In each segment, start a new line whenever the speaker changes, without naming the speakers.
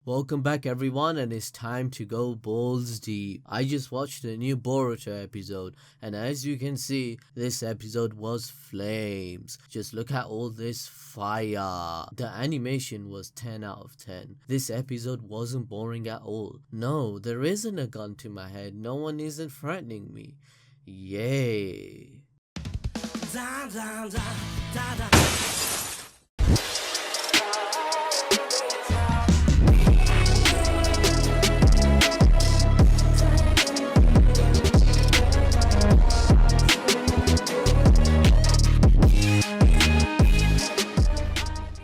Welcome back everyone, and it's time to go balls deep. I just watched the new Boruto episode, and as you can see, this episode was flames. Just look at all this fire. The animation was 10 out of 10. This episode wasn't boring at all. No, there isn't a gun to my head. No one isn't threatening me. Yay.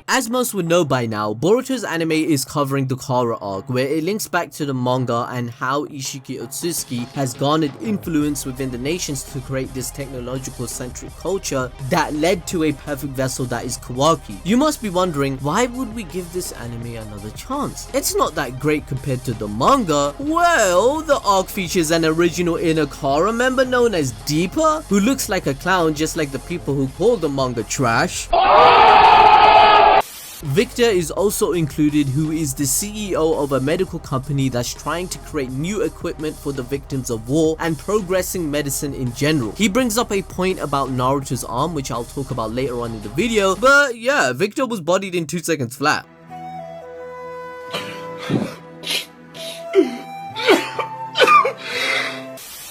As most would know by now, Boruto's anime is covering the Kara arc, where it links back to the manga and how Isshiki Otsutsuki has garnered influence within the nations to create this technological centric culture that led to a perfect vessel that is Kawaki. You must be wondering, why would we give this anime another chance? It's not that great compared to the manga. Well, the arc features an original inner Kara member known as DEEPA, who looks like a clown just like the people who call the manga trash. Victor is also included, who is the CEO of a medical company that's trying to create new equipment for the victims of war and progressing medicine in general. He brings up a point about Naruto's arm, which I'll talk about later on in the video, but yeah, Victor was bodied in 2 seconds flat.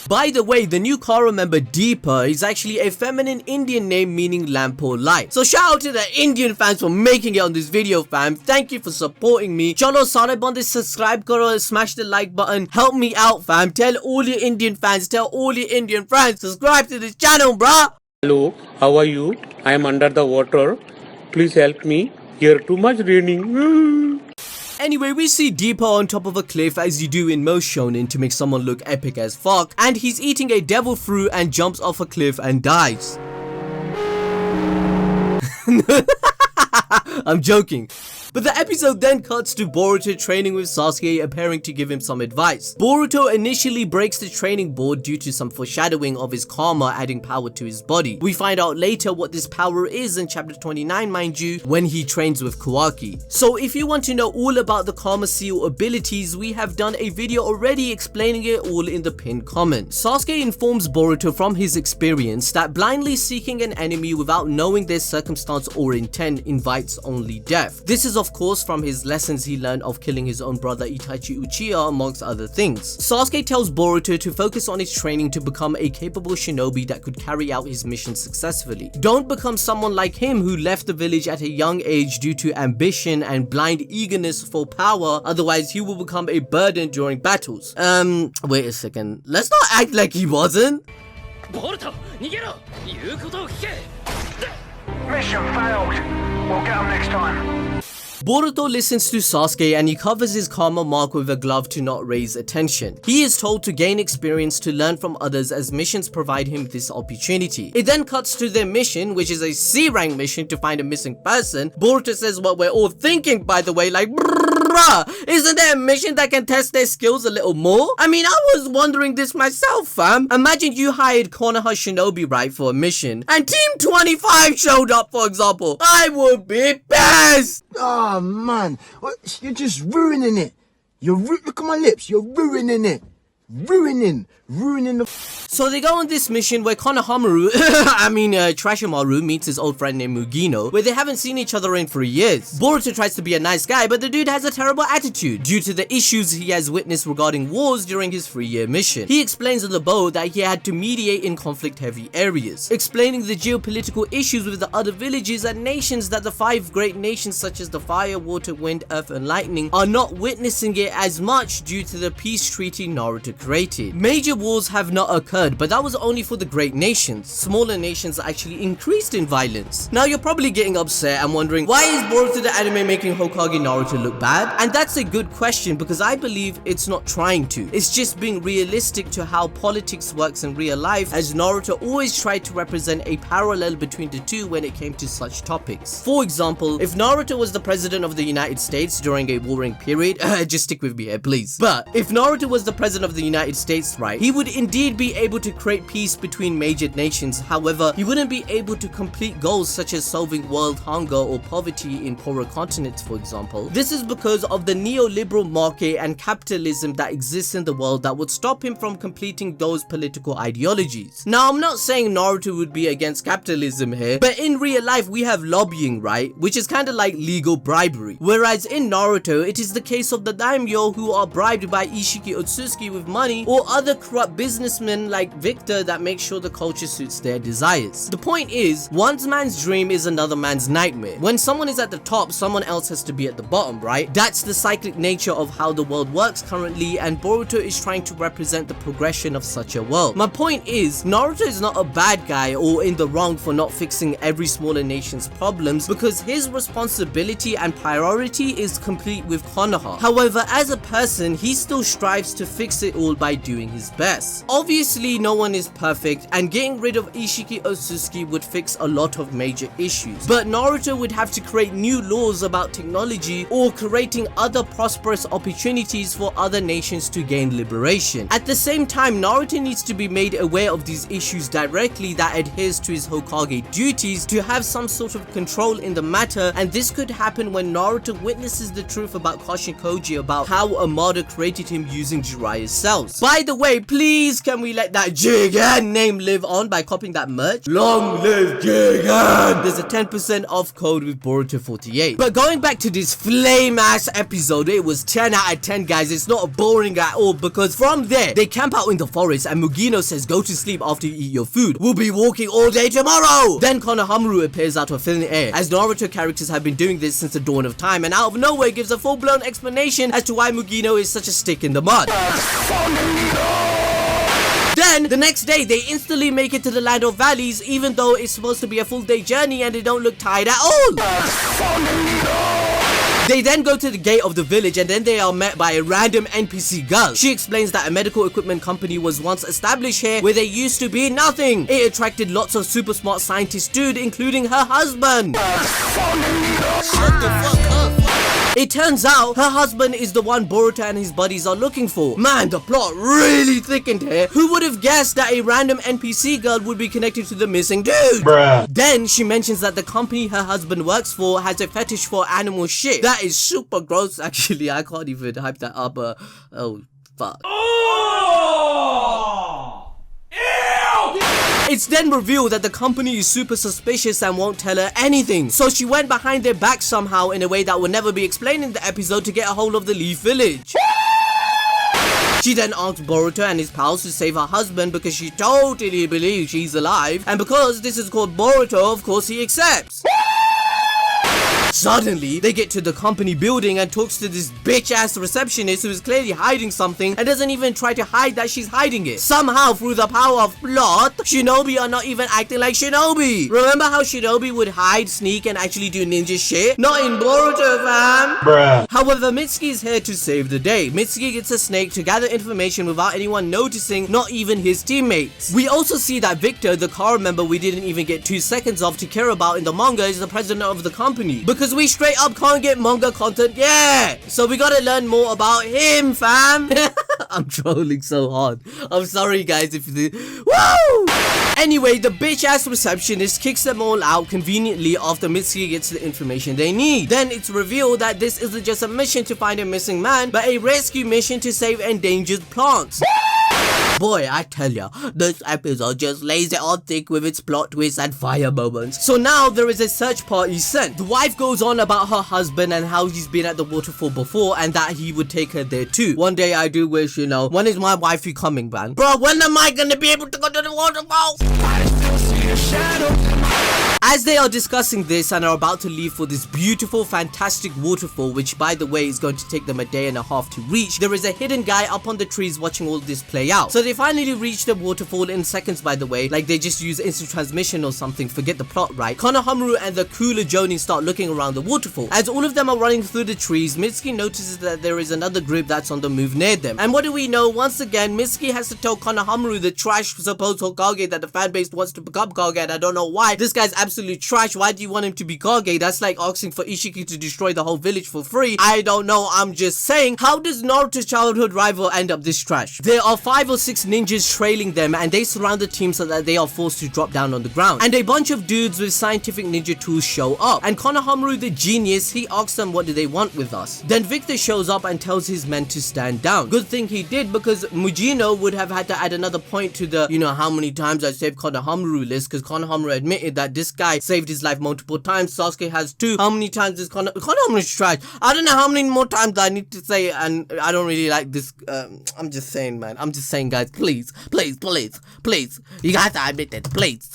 By the way, the new Kara member DEEPA is actually a feminine Indian name meaning lamp or light. So shout out to the Indian fans for making it on this video, fam. Thank you for supporting me. Chalo sare bande subscribe karo and smash the like button. Help me out, fam. Tell all your Indian fans, tell all your Indian friends, subscribe to this channel, bruh.
Hello, how are you? I am under the water. Please help me. Here too much raining.
Anyway, we see DEEPA on top of a cliff, as you do in most shonen to make someone look epic as fuck, and he's eating a devil fruit and jumps off a cliff and dies. I'm joking. But the episode then cuts to Boruto training with Sasuke, appearing to give him some advice. Boruto initially breaks the training board due to some foreshadowing of his karma adding power to his body. We find out later what this power is in chapter 29, mind you, when he trains with Kawaki. So if you want to know all about the karma seal abilities, we have done a video already explaining it all in the pinned comment. Sasuke informs Boruto from his experience that blindly seeking an enemy without knowing their circumstance or intent invites only death. This is of course from his lessons he learned of killing his own brother Itachi Uchiha, amongst other things. Sasuke tells Boruto to focus on his training to become a capable shinobi that could carry out his mission successfully. Don't become someone like him who left the village at a young age due to ambition and blind eagerness for power, otherwise he will become a burden during battles. Wait a second, let's not act like he wasn't.
Boruto, nigero!
Mission failed. We'll get them next time.
Boruto listens to Sasuke and he covers his karma mark with a glove to not raise attention. He is told to gain experience to learn from others as missions provide him this opportunity. It then cuts to their mission, which is a C rank mission to find a missing person. Boruto says what we're all thinking, by the way, like bruh, isn't there a mission that can test their skills a little more? I mean, I was wondering this myself, fam. Imagine you hired Konoha Shinobi, right, for a mission, and Team 25 showed up, for example. I would be pissed!
Oh man, you're just ruining it. Look at my lips, you're ruining it. Ruining the
So they go on this mission where Konohamaru, Trashimaru meets his old friend named Mugino, where they haven't seen each other in for years. Boruto tries to be a nice guy, but the dude has a terrible attitude due to the issues he has witnessed regarding wars during his 3-year mission. He explains on the boat that he had to mediate in conflict-heavy areas, explaining the geopolitical issues with the other villages and nations that the 5 great nations such as the fire, water, wind, earth, and lightning are not witnessing it as much due to the peace treaty Naruto created. Major wars have not occurred, but that was only for the great nations. Smaller nations actually increased in violence. Now you're probably getting upset and wondering, why is Boruto the anime making Hokage Naruto look bad? And that's a good question, because I believe it's not trying to. It's just being realistic to how politics works in real life, as Naruto always tried to represent a parallel between the two when it came to such topics. For example, if Naruto was the president of the United States during a warring period, just stick with me here please. But if Naruto was the president of the United States, right, he would indeed be able able to create peace between major nations. However, he wouldn't be able to complete goals such as solving world hunger or poverty in poorer continents, for example. This is because of the neoliberal market and capitalism that exists in the world that would stop him from completing those political ideologies. Now, I'm not saying Naruto would be against capitalism here, but in real life we have lobbying, right? Which is kind of like legal bribery. Whereas in Naruto, it is the case of the daimyo who are bribed by Isshiki Otsutsuki with money, or other corrupt businessmen like Victor that make sure the culture suits their desires. The point is, one man's dream is another man's nightmare. When someone is at the top, someone else has to be at the bottom, right? That's the cyclic nature of how the world works currently, and Boruto is trying to represent the progression of such a world. My point is, Naruto is not a bad guy or in the wrong for not fixing every smaller nation's problems, because his responsibility and priority is complete with Konoha. However, as a person, he still strives to fix it all by doing his best. Obviously, no one is perfect, and getting rid of Isshiki Otsutsuki would fix a lot of major issues, but Naruto would have to create new laws about technology or creating other prosperous opportunities for other nations to gain liberation. At the same time, Naruto needs to be made aware of these issues directly that adheres to his Hokage duties to have some sort of control in the matter, and this could happen when Naruto witnesses the truth about Koji about how Amada created him using Jiraiya's cells. By the way, please can we let that jigen name live on by copying that merch? Long live jigen! There's a 10% off code with Boruto 48. But going back to this flame ass episode, it was 10 out of 10, guys. It's not boring at all, because from there they camp out in the forest and Mugino says go to sleep after you eat your food. We'll be walking all day tomorrow. Then Konohamaru appears out of thin air, as Naruto characters have been doing this since the dawn of time, and out of nowhere gives a full-blown explanation as to why Mugino is such a stick in the mud. Then, the next day, they instantly make it to the land of valleys, even though it's supposed to be a full day journey and they don't look tired at all. They then go to the gate of the village, and then they are met by a random NPC girl. She explains that a medical equipment company was once established here where there used to be nothing. It attracted lots of super smart scientists, dude, including her husband. Shut the fuck up. It turns out her husband is the one Boruto and his buddies are looking for. Man, the plot really thickened here. Who would have guessed that a random NPC girl would be connected to the missing dude? Bruh. Then she mentions that the company her husband works for has a fetish for animal shit. That is super gross, actually. I can't even hype that up. Oh, fuck. It's then revealed that the company is super suspicious and won't tell her anything. So she went behind their back somehow in a way that will never be explained in the episode to get a hold of the Leaf Village. She then asks Boruto and his pals to save her husband because she totally believes she's alive. And because this is called Boruto, of course he accepts. Suddenly, they get to the company building and talks to this bitch-ass receptionist who is clearly hiding something and doesn't even try to hide that she's hiding it. Somehow, through the power of plot, Shinobi are not even acting like Shinobi. Remember how Shinobi would hide, sneak, and actually do ninja shit? Not in Boruto, fam! Bruh. However, Mitsuki is here to save the day. Mitsuki gets a snake to gather information without anyone noticing, not even his teammates. We also see that Victor, the car member we didn't even get 2 seconds of to care about in the manga, is the president of the company. Because we straight up can't get manga content, yeah! So we gotta learn more about him, fam! I'm trolling so hard. I'm sorry, guys, if you woo! Anyway, the bitch-ass receptionist kicks them all out conveniently after Mitsuki gets the information they need. Then it's revealed that this isn't just a mission to find a missing man, but a rescue mission to save endangered plants. Boy, I tell ya, this episode just lays it on thick with its plot twists and fire moments. So now there is a search party sent. The wife goes on about her husband and how he's been at the waterfall before and that he would take her there too. One day I do wish, you know, when is my wifey coming, man? Bro, when am I gonna be able to go to the waterfall? I still see a shadow. As they are discussing this and are about to leave for this beautiful, fantastic waterfall, which by the way is going to take them a day and a half to reach, there is a hidden guy up on the trees watching all this play out. So they finally reach the waterfall in seconds, by the way, like they just use instant transmission or something, forget the plot, right? Konohamaru and the cooler Jonin start looking around the waterfall. As all of them are running through the trees, Mitsuki notices that there is another group that's on the move near them. And what do we know? Once again, Mitsuki has to tell Konohamaru, the trash supposed Hokage that the fanbase wants to become Hokage, and I don't know why. This guy's absolute trash. Why do you want him to be Hokage? That's like asking for Isshiki to destroy the whole village for free. I don't know, I'm just saying. How does Naruto's childhood rival end up this trash? There are 5 or 6 ninjas trailing them, and they surround the team so that they are forced to drop down on the ground. And a bunch of dudes with scientific ninja tools show up, and Konohamaru the genius, he asks them what do they want with us. Then Victor shows up and tells his men to stand down. Good thing he did, because Mugino would have had to add another point to the, you know, how many times I saved Konohamaru list, because Konohamaru admitted that this guy saved his life multiple times. Sasuke has 2. How many times is Konohamaru's trash? I don't know how many more times I need to say, and I don't really like this. I'm just saying, man. I'm just saying, guys, please. You guys to admit it, please.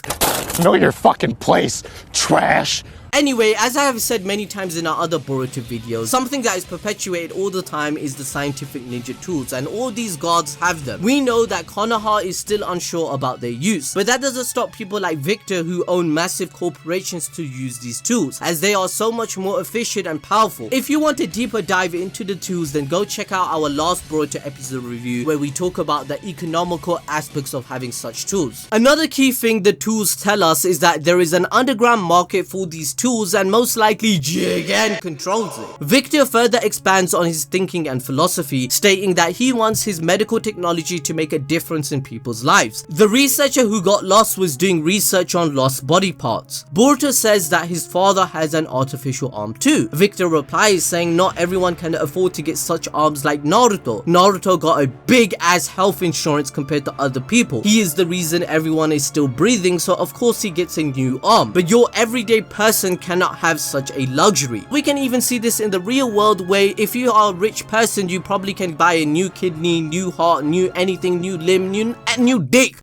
Know your fucking place, trash.
Anyway, as I have said many times in our other Boruto videos, something that is perpetuated all the time is the scientific ninja tools, and all these gods have them. We know that Konoha is still unsure about their use, but that doesn't stop people like Victor who own massive corporations to use these tools, as they are so much more efficient and powerful. If you want a deeper dive into the tools, then go check out our last Boruto episode review where we talk about the economical aspects of having such tools. Another key thing the tools tell us is that there is an underground market for these tools, and most likely Jigen controls it. Victor further expands on his thinking and philosophy, stating that he wants his medical technology to make a difference in people's lives. The researcher who got lost was doing research on lost body parts. Boruto says that his father has an artificial arm too. Victor replies saying not everyone can afford to get such arms like Naruto. Naruto got a big ass health insurance compared to other people. He is the reason everyone is still breathing, so of course he gets a new arm. But your everyday person cannot have such a luxury. We can even see this in the real world, where if you are a rich person, you probably can buy a new kidney, new heart, new anything, new limb, new dick.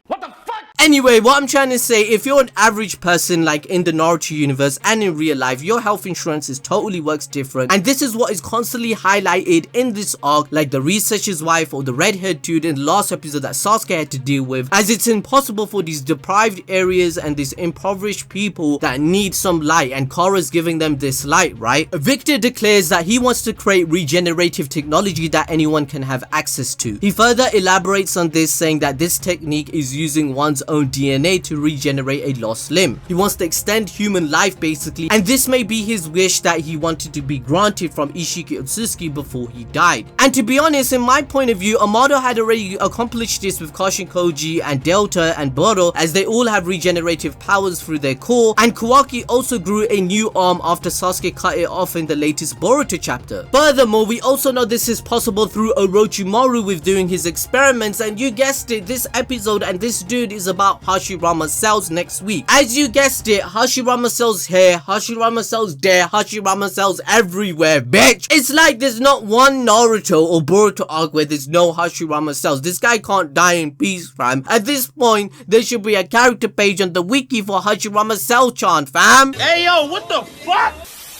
What the fuck?
Anyway, what I'm trying to say, if you're an average person like in the Naruto universe and in real life, your health insurance totally works different, and this is what is constantly highlighted in this arc, like the researcher's wife or the red-haired dude in the last episode that Sasuke had to deal with, as it's impossible for these deprived areas and these impoverished people that need some light, and Kara's giving them this light, right? Victor declares that he wants to create regenerative technology that anyone can have access to. He further elaborates on this, saying that this technique is using one's own DNA to regenerate a lost limb. He wants to extend human life basically, and this may be his wish that he wanted to be granted from Isshiki Otsutsuki before he died. And to be honest, in my point of view, Amado had already accomplished this with Kashin Koji and Delta and Boro, as they all have regenerative powers through their core, and Kawaki also grew a new arm after Sasuke cut it off in the latest Boruto chapter. Furthermore, we also know this is possible through Orochimaru with doing his experiments, and you guessed it, this episode and this dude is about Hashirama cells next week. As you guessed it, Hashirama cells here, Hashirama cells there, Hashirama cells everywhere, bitch. It's like there's not one Naruto or Boruto arc where there's no Hashirama cells. This guy can't die in peace, fam. At this point, there should be a character page on the wiki for Hashirama cell chant, fam.
Hey yo, what the fuck?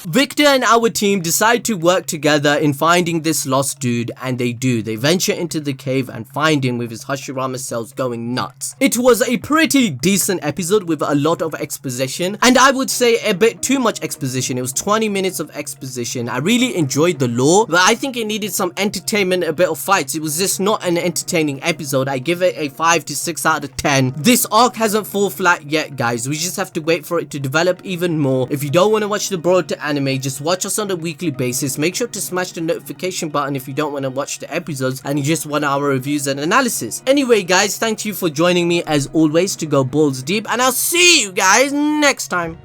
Victor and our team decide to work together in finding this lost dude, and they do. They venture into the cave and find him with his Hashirama cells going nuts. It was a pretty decent episode with a lot of exposition, and I would say a bit too much exposition. It was 20 minutes of exposition. I really enjoyed the lore, but I think it needed some entertainment, a bit of fights. It was just not an entertaining episode. I give it a 5 to 6 out of 10. This arc hasn't fallen flat yet, guys. We just have to wait for it to develop even more. If you don't want to watch the Boruto anime, just watch us on a weekly basis. Make sure to smash the notification button if you don't want to watch the episodes and you just want our reviews and analysis. Anyway guys, thank you for joining me as always to go balls deep, and I'll see you guys next time.